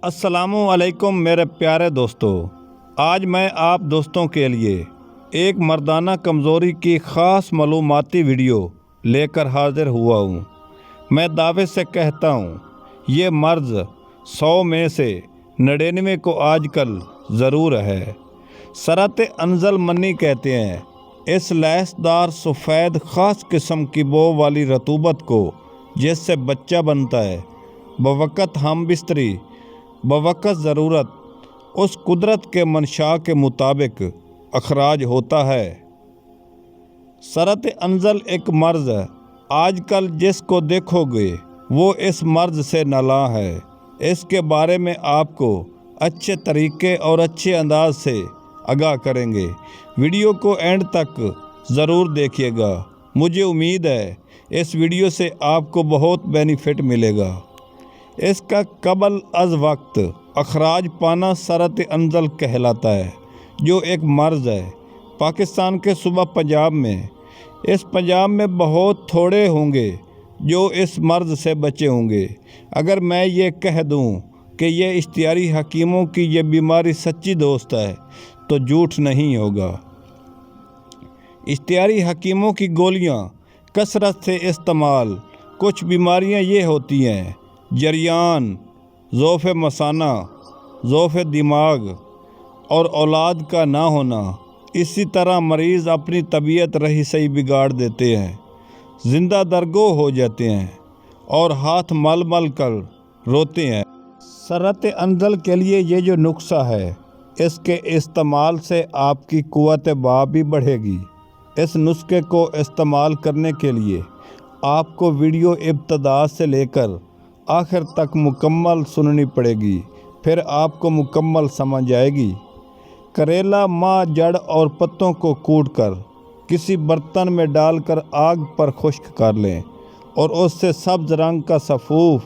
السلام علیکم میرے پیارے دوستو، آج میں آپ دوستوں کے لیے ایک مردانہ کمزوری کی خاص معلوماتی ویڈیو لے کر حاضر ہوا ہوں۔ میں دعوے سے کہتا ہوں یہ مرض 100 میں سے 99 کو آج کل ضرور ہے۔ سرطِ انزل منی کہتے ہیں اس لیسدار سفید خاص قسم کی بو والی رطوبت کو جس سے بچہ بنتا ہے، بوقت ہم بستری بوقت ضرورت اس قدرت کے منشاء کے مطابق اخراج ہوتا ہے۔ سرطِ انزل ایک مرض ہے، آج کل جس کو دیکھو گے وہ اس مرض سے نالاں ہے۔ اس کے بارے میں آپ کو اچھے طریقے اور اچھے انداز سے آگاہ کریں گے۔ ویڈیو کو اینڈ تک ضرور دیکھیے گا، مجھے امید ہے اس ویڈیو سے آپ کو بہت بینیفٹ ملے گا۔ اس کا قبل از وقت اخراج پانا سرطِ انزل کہلاتا ہے، جو ایک مرض ہے پاکستان کے صوبہ پنجاب میں۔ اس پنجاب میں بہت تھوڑے ہوں گے جو اس مرض سے بچے ہوں گے۔ اگر میں یہ کہہ دوں کہ یہ اشتہاری حکیموں کی یہ بیماری سچی دوست ہے تو جھوٹ نہیں ہوگا۔ اشتہاری حکیموں کی گولیاں کثرت سے استعمال کچھ بیماریاں یہ ہوتی ہیں: جریان، ضعف مثانہ، ضعف دماغ اور اولاد کا نہ ہونا۔ اسی طرح مریض اپنی طبیعت رہی سہی بگاڑ دیتے ہیں، زندہ درگو ہو جاتے ہیں اور ہاتھ مل مل کر روتے ہیں۔ سرطِ انزل کے لیے یہ جو نسخہ ہے، اس کے استعمال سے آپ کی قوت بہا بھی بڑھے گی۔ اس نسخے کو استعمال کرنے کے لیے آپ کو ویڈیو ابتدا سے لے کر آخر تک مکمل سننی پڑے گی، پھر آپ کو مکمل سمجھ آئے گی۔ کریلا ماں جڑ اور پتوں کو کوٹ کر کسی برتن میں ڈال کر آگ پر خشک کر لیں اور اس سے سبز رنگ کا سفوف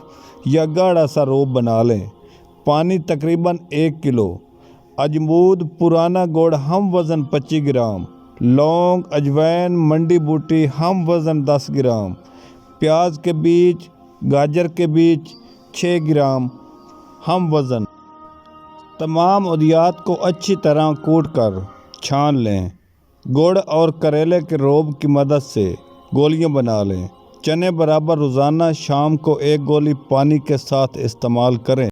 یا گاڑھا سا روب بنا لیں۔ پانی تقریباً 1 کلو، اجمود پرانا گڑ ہم وزن 25 گرام، لونگ، اجوائن، منڈی بوٹی ہم وزن 10 گرام، پیاز کے بیج، گاجر کے بیج 6 گرام ہم وزن۔ تمام ادویات کو اچھی طرح کوٹ کر چھان لیں۔ گڑ اور کریلے کے روب کی مدد سے گولیاں بنا لیں۔ چنے برابر روزانہ شام کو 1 گولی پانی کے ساتھ استعمال کریں۔